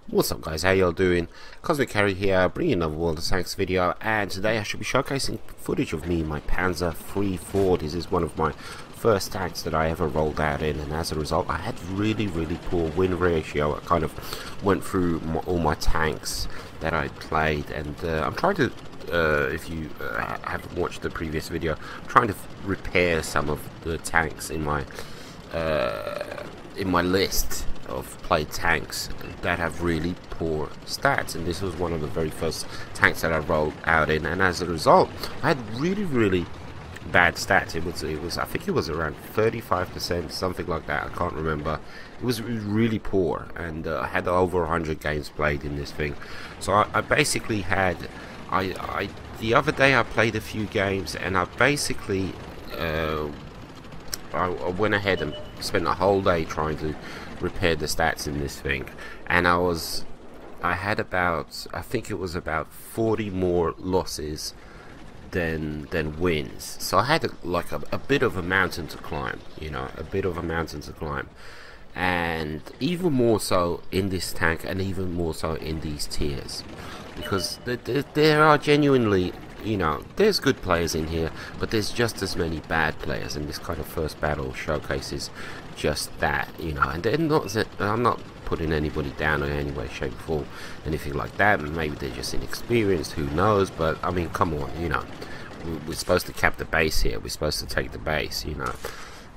What's up guys, how y'all doing? Cosmic Carry here, bringing another World of Tanks video, and today I should be showcasing footage of me, my Panzer 3-4. This is one of my first tanks that I ever rolled out in, and as a result I had really poor win ratio. I kind of went through all my tanks that I played, and I'm trying to, if you haven't watched the previous video, I'm trying to repair some of the tanks in my list of played tanks that have really poor stats, and this was one of the very first tanks that I rolled out in, and as a result I had really bad stats. It was I think it was around 35%, something like that, I can't remember. It was really poor, and I had over 100 games played in this thing. So I basically had the other day I played a few games, and I basically I went ahead and spent a whole day trying to repair the stats in this thing, and I had about, I think it was about 40 more losses than wins. So I had a bit of a mountain to climb, you know, a bit of a mountain to climb, and even more so in this tank, and even more so in these tiers, because there are genuinely, you know, there's good players in here, but there's just as many bad players, and this kind of first battle showcases just that, you know. And they're not, I'm not putting anybody down in any way, shape, or form, anything like that. Maybe they're just inexperienced, who knows, but I mean, come on, you know, we're supposed to cap the base here, we're supposed to take the base, you know.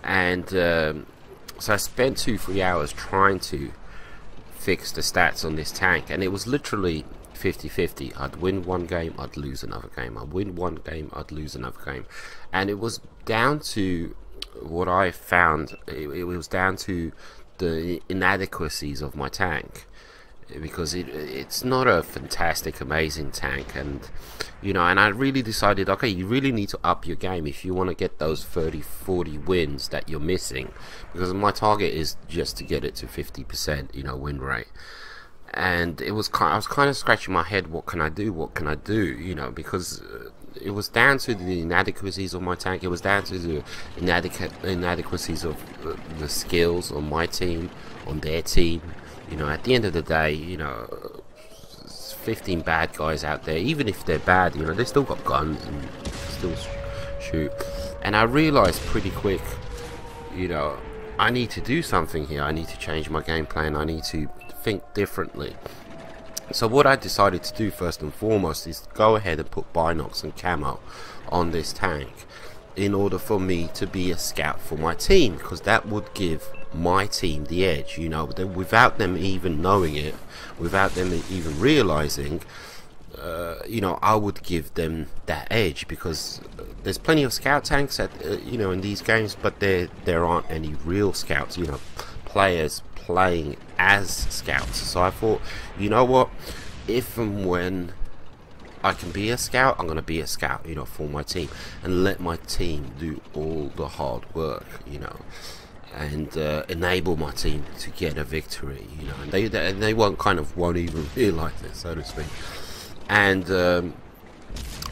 And so I spent 2-3 hours trying to fix the stats on this tank, and it was literally 50-50. I'd win one game, I'd lose another game. I'd win one game, I'd lose another game. And it was down to what I found, it was down to the inadequacies of my tank, because it's not a fantastic, amazing tank. And you know, and I really decided, okay, you really need to up your game if you want to get those 30-40 wins that you're missing, because my target is just to get it to 50%, you know, win rate. And it was I was kind of scratching my head, what can I do, you know, because it was down to the inadequacies of my tank. It was down to the inadequacies of the skills on my team, on their team. You know, at the end of the day, you know, 15 bad guys out there, even if they're bad, you know, they still got guns and still shoot. And I realized pretty quick, you know, I need to do something here. I need to change my game plan. I need to think differently. So what I decided to do first and foremost is go ahead and put binocs and camo on this tank in order for me to be a scout for my team, because that would give my team the edge, you know, without them even knowing it, without them even realizing, you know, I would give them that edge, because there's plenty of scout tanks at, you know, in these games, but there aren't any real scouts, you know, players playing as scouts. So I thought, you know what, if and when I can be a scout, I'm going to be a scout, you know, for my team, and let my team do all the hard work, you know, and enable my team to get a victory, you know, and they won't even realize it, so to speak. And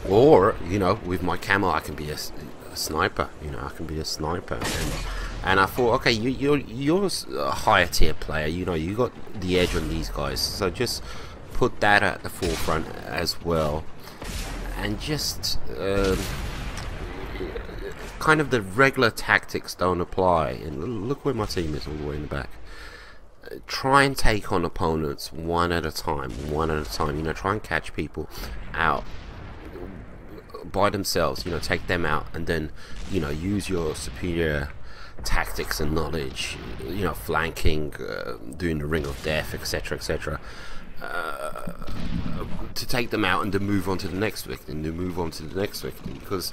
or, you know, with my camo I can be a sniper, you know, I can be a sniper. And I thought, okay, you're a higher tier player, you know, you got the edge on these guys, so just put that at the forefront as well, and just kind of the regular tactics don't apply. And look where my team is, all the way in the back. Try and take on opponents one at a time, you know, try and catch people out by themselves, you know, take them out, and then, you know, use your superior tactics and knowledge, you know, flanking, doing the ring of death, etc, to take them out, and to move on to the next victim, because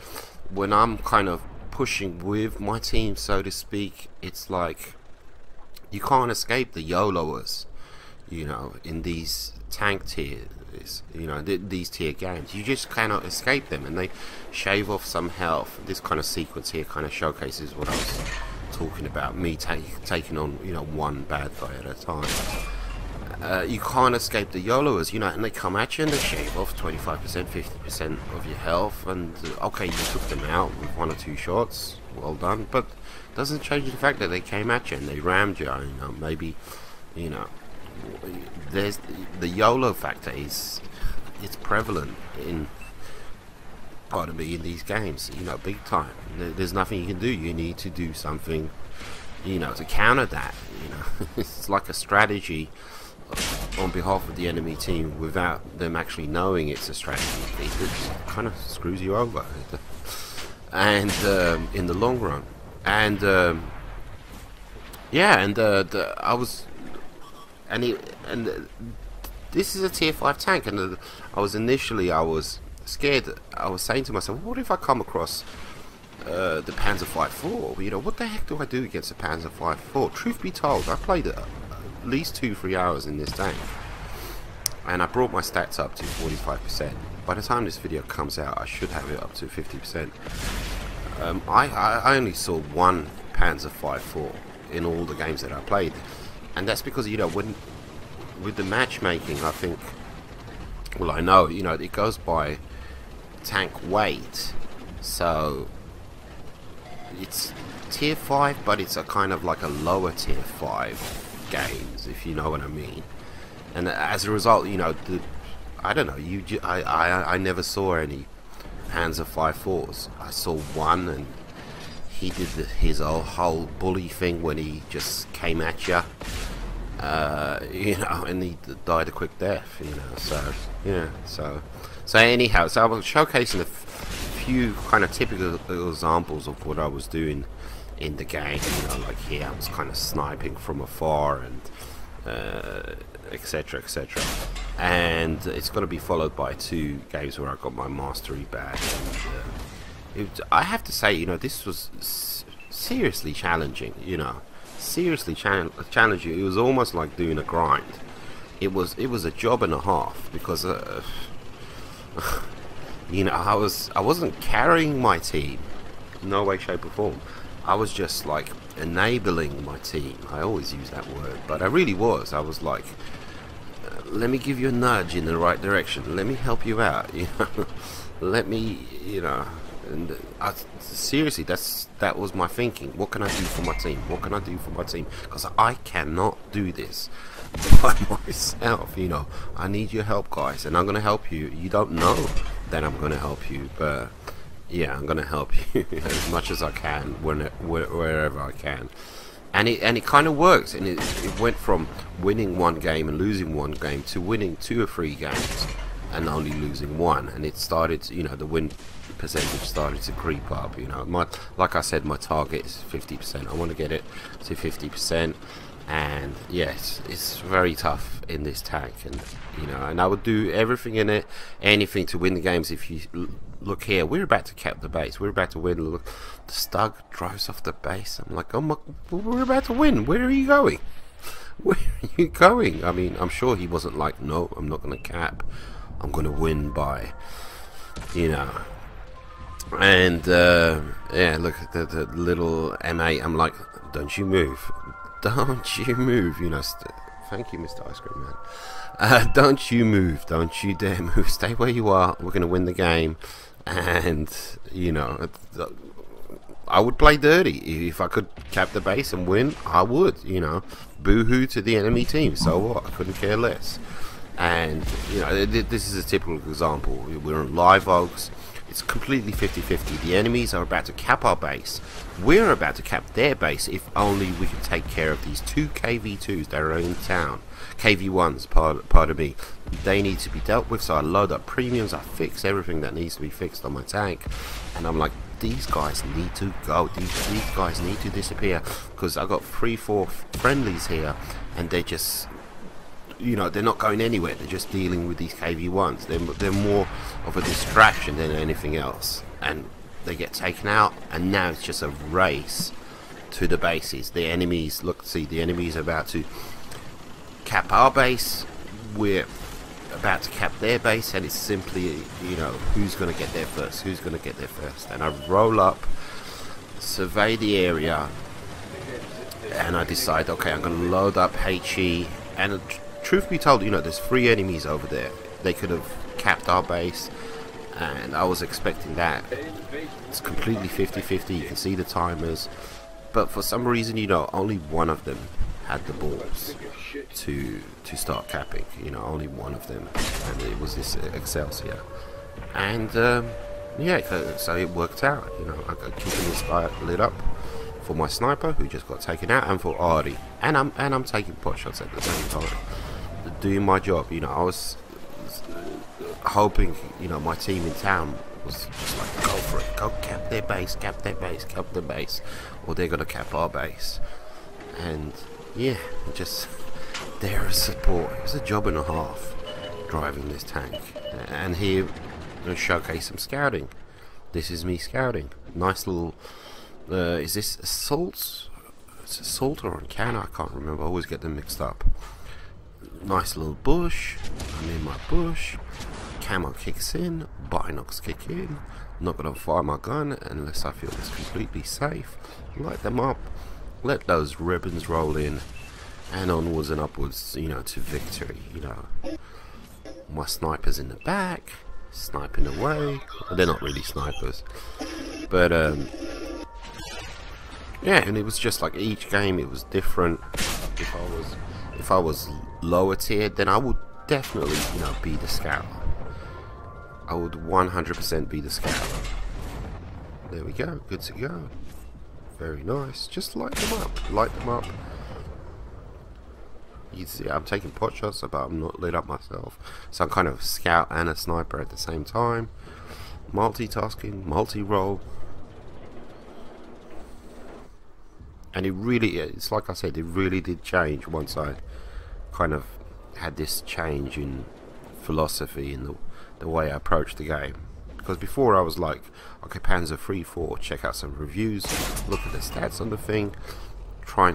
when I'm kind of pushing with my team, so to speak, it's like you can't escape the YOLOers, you know, in these tank tiers, you know, these tier games. You just cannot escape them, and they shave off some health. This kind of sequence here kind of showcases what I was talking about, me taking on, you know, one bad guy at a time. You can't escape the YOLOers, you know, and they come at you and they shave off 25%, 50% of your health, and okay, you took them out with 1 or 2 shots, well done, but doesn't change the fact that they came at you and they rammed you, you know, maybe, you know, there's the YOLO factor it's prevalent in, pardon me, in these games, you know, big time. There's nothing you can do. You need to do something, you know, to counter that. You know, it's like a strategy on behalf of the enemy team without them actually knowing it's a strategy. It kind of screws you over, and in the long run. And yeah, and I was, this is a tier 5 tank, and I was scared. I was saying to myself, what if I come across the Panzer 5.4? You know, what the heck do I do against a Panzer 5.4? Truth be told, I played at least 2-3 hours in this tank, and I brought my stats up to 45%. By the time this video comes out, I should have it up to 50%. I only saw one Panzer 5.4 in all the games that I played, and that's because, you know, with the matchmaking, I think, well, I know, you know, it goes by tank weight, so it's tier 5, but it's a kind of like a lower tier 5 games, if you know what I mean. And as a result, you know, I don't know, I never saw any Panzer 5.4s. I saw one, and he did his whole bully thing when he just came at you, you know, and he died a quick death, you know. So yeah, so anyhow, so I was showcasing a few kind of typical examples of what I was doing in the game. You know, like here I was kind of sniping from afar, and etc, etc. And it's going to be followed by 2 games where I got my mastery badge. And I have to say, you know, this was seriously challenging. You know, seriously challenging. It was almost like doing a grind. It was a job and a half, because you know, I wasn't carrying my team, no way, shape or form. I was just like enabling my team. I always use that word, but I really was. I was like, let me give you a nudge in the right direction. Let me help you out. You know, let me, you know. And seriously, that was my thinking. What can I do for my team? What can I do for my team? Because I cannot do this by myself. You know, I need your help, guys, and I'm gonna help you. You don't know that I'm gonna help you, but yeah, I'm gonna help you as much as I can, wherever I can. And it kind of works, and it went from winning one game and losing one game to winning 2 or 3 games and only losing 1. And it started, you know, the win percentage started to creep up. You know, like I said, my target is 50%. I want to get it to 50%, and yes, it's very tough in this tank. And you know, and I would do everything in it, anything to win the games. If you look here, we're about to cap the base. We're about to win. Look, the Stug drives off the base. I'm like, oh my, we're about to win. Where are you going? Where are you going? I mean, I'm sure he wasn't like, no, I'm not going to cap. I'm going to win by, you know. And yeah, look at the little M8. I'm like, don't you move. Don't you move. You know, thank you, Mr. Ice Cream Man. Don't you move. Don't you dare move. Stay where you are. We're going to win the game. And, you know, I would play dirty. If I could cap the base and win, I would, you know. Boo-hoo to the enemy team. So what? I couldn't care less. And, you know, this is a typical example. We're on Live Oaks. It's completely 50-50. The enemies are about to cap our base. We're about to cap their base, if only we can take care of these 2 KV2s that are in town. KV1s, pardon me. They need to be dealt with, so I load up premiums, I fix everything that needs to be fixed on my tank. And I'm like, these guys need to go. These guys need to disappear. Because I got 3-4 friendlies here, and they just, you know, they're not going anywhere. They're just dealing with these KV1s. They're more of a distraction than anything else, and they get taken out. And now it's just a race to the bases. The enemies, look, see, the enemies are about to cap our base. We're about to cap their base, and it's simply, you know, who's going to get there first? Who's going to get there first? And I roll up, survey the area, and I decide, okay, I'm going to load up HE. And truth be told, you know, there's 3 enemies over there. They could have capped our base, and I was expecting that. It's completely 50-50. You can see the timers, but for some reason, you know, only one of them had the balls. to start capping. You know, only one of them, and it was this Excelsior. And yeah, so it worked out. You know, I got keeping this guy lit up for my sniper who just got taken out, and for Artie, and I'm taking pot shots at the same time, doing my job. You know, I was hoping, you know, my team in town was just like, go for it, go cap their base, cap their base, cap their base, or they're gonna cap our base. And yeah, just there as support. It was a job and a half driving this tank. And here, I'm gonna showcase some scouting. This is me scouting. Nice little. Is this assault? It's assault or on cannon? I can't remember. I always get them mixed up. Nice little bush. I'm in my bush. Camo kicks in. Binocs kick in. Not gonna fire my gun unless I feel it's completely safe. Light them up. Let those ribbons roll in, and onwards and upwards. You know, to victory. You know, my snipers in the back, sniping away. Well, they're not really snipers, but yeah, and it was just like each game it was different. If I was lower tiered, then I would definitely, you know, be the scout. I would 100% be the scout. There we go, good to go. Very nice. Just light them up. Light them up. You see, I'm taking pot shots, but I'm not lit up myself. So I'm kind of a scout and a sniper at the same time. Multitasking, multi-role. And it really, it's like I said, it really did change once I kind of had this change in philosophy in the way I approached the game. Because before I was like, okay, Panzer 3-4, check out some reviews, look at the stats on the thing, try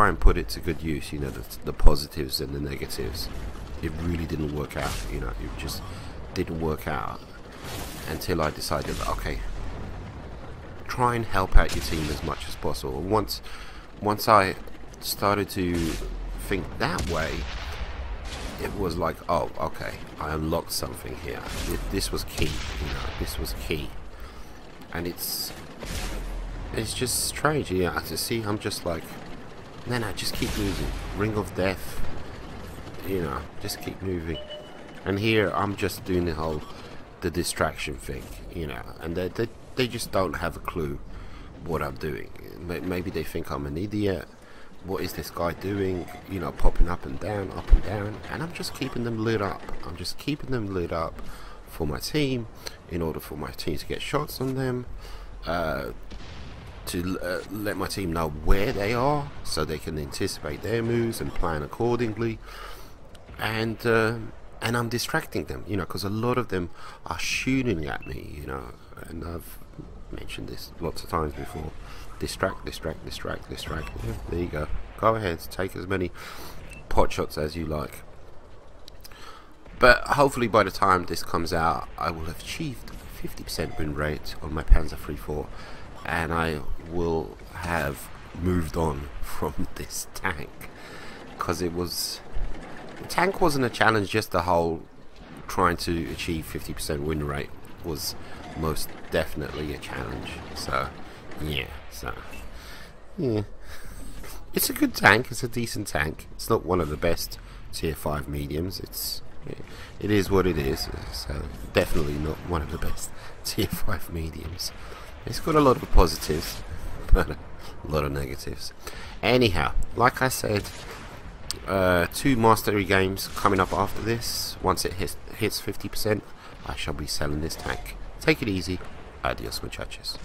and put it to good use, you know, the positives and the negatives. It really didn't work out, you know, it just didn't work out until I decided, okay, try and help out your team as much as possible. Once I started to think that way, it was like, oh, okay, I unlocked something here. This was key, you know, this was key. And it's just strange, yeah, to see I'm just like, no, just keep moving. Ring of death, you know, just keep moving. And here I'm just doing the distraction thing, you know, and they just don't have a clue what I'm doing. Maybe they think I'm an idiot. What is this guy doing? You know, popping up and down, and I'm just keeping them lit up. I'm just keeping them lit up for my team, in order for my team to get shots on them, to let my team know where they are, so they can anticipate their moves and plan accordingly. And I'm distracting them, you know, because a lot of them are shooting at me, you know, and I've mentioned this lots of times before. Distract. Yeah, there you go. Go ahead, take as many pot shots as you like. But hopefully by the time this comes out, I will have achieved 50% win rate on my Panzer 3-4, and I will have moved on from this tank, because the tank wasn't a challenge, just the whole trying to achieve 50% win rate was most definitely a challenge. So yeah, it's a good tank, it's a decent tank. It's not one of the best tier 5 mediums, it is what it is. So definitely not one of the best tier 5 mediums. It's got a lot of positives, but a lot of negatives. Anyhow, like I said, 2 mastery games coming up after this. Once it hits 50%, I shall be selling this tank. Take it easy. Adios, muchachos.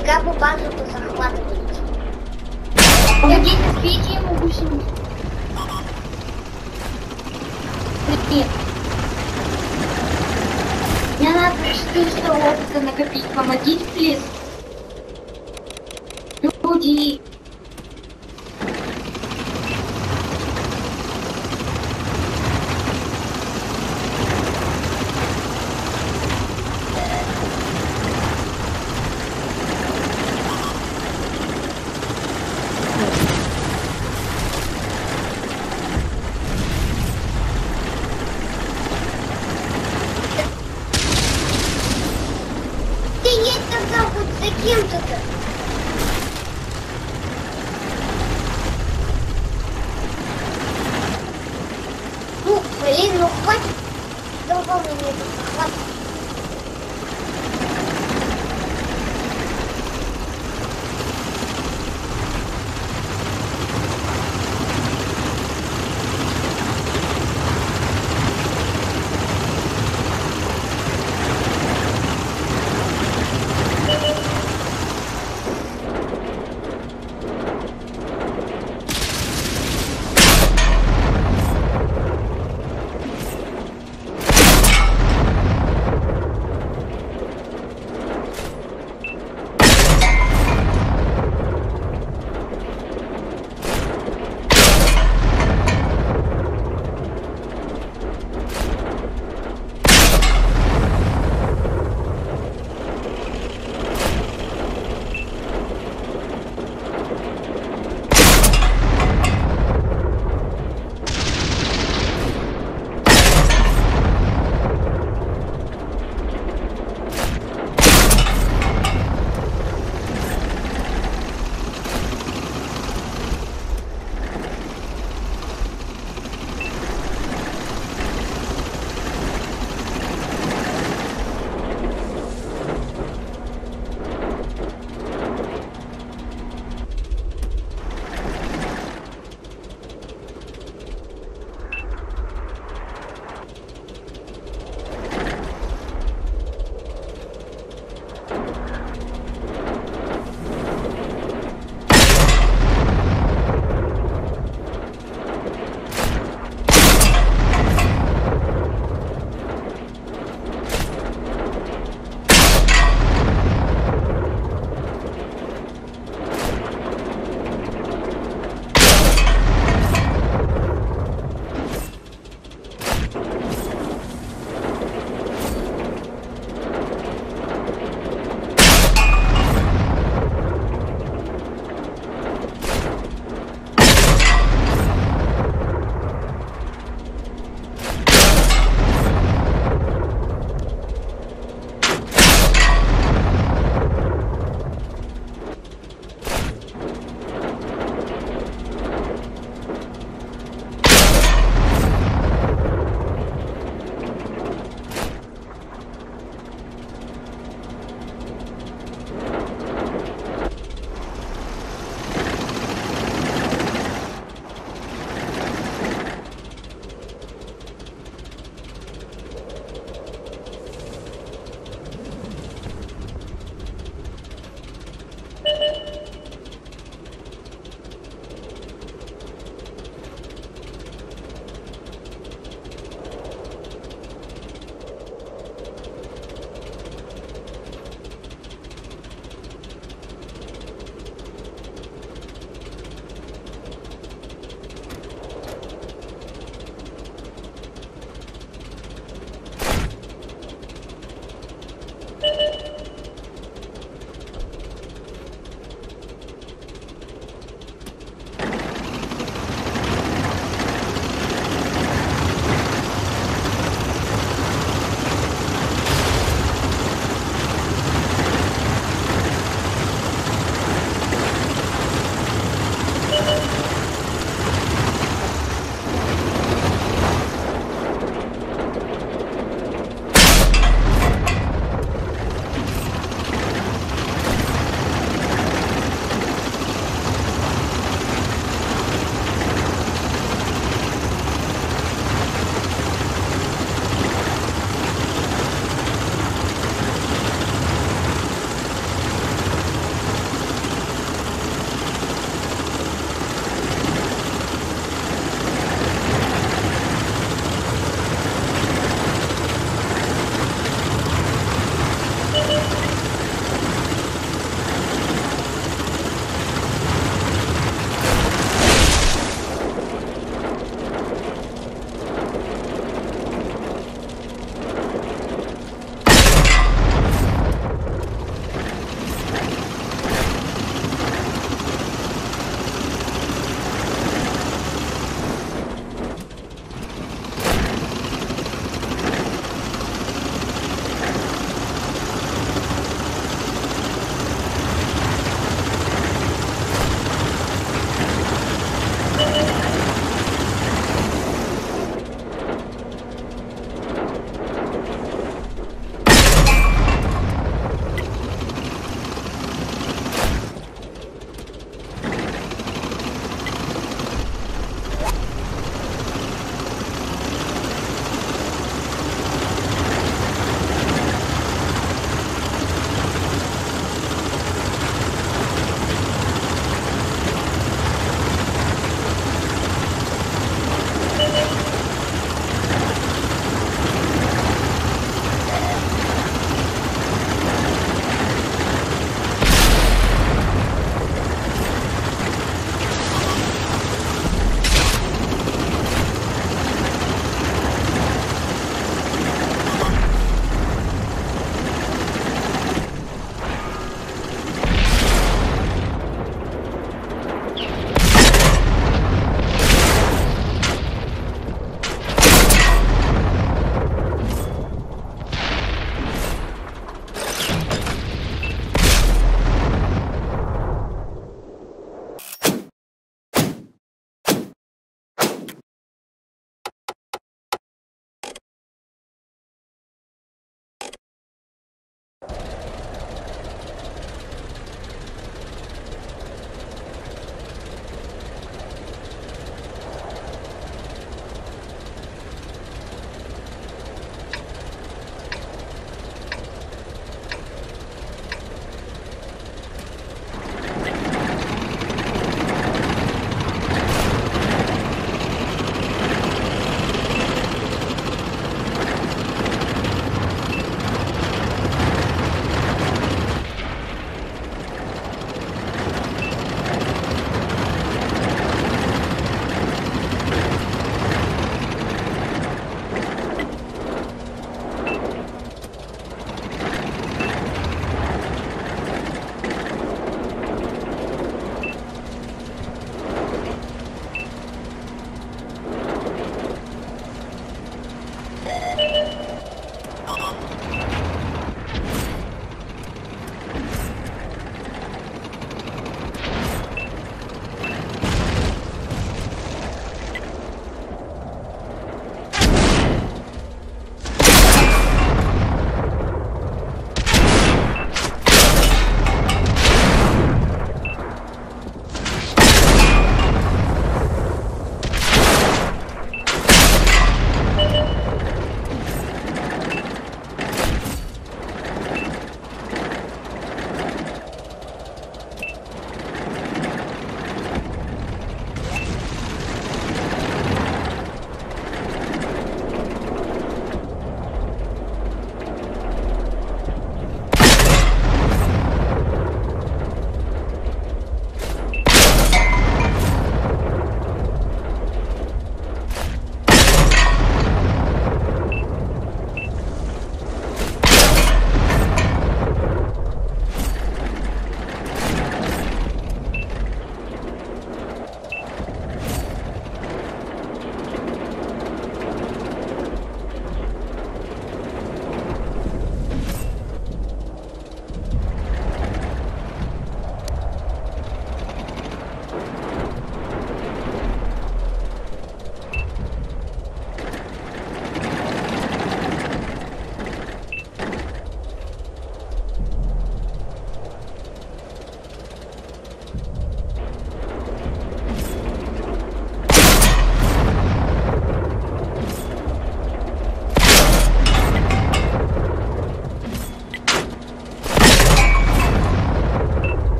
нафига бы базу захватывать? Погоди, сбейте ему гусеницу. Нет. Мне надо 400 опыта накопить. Помогите, плиз. Люди. Ты едь тогда хоть за кем-то-то. Ну, блин, ну хватит долго мне тут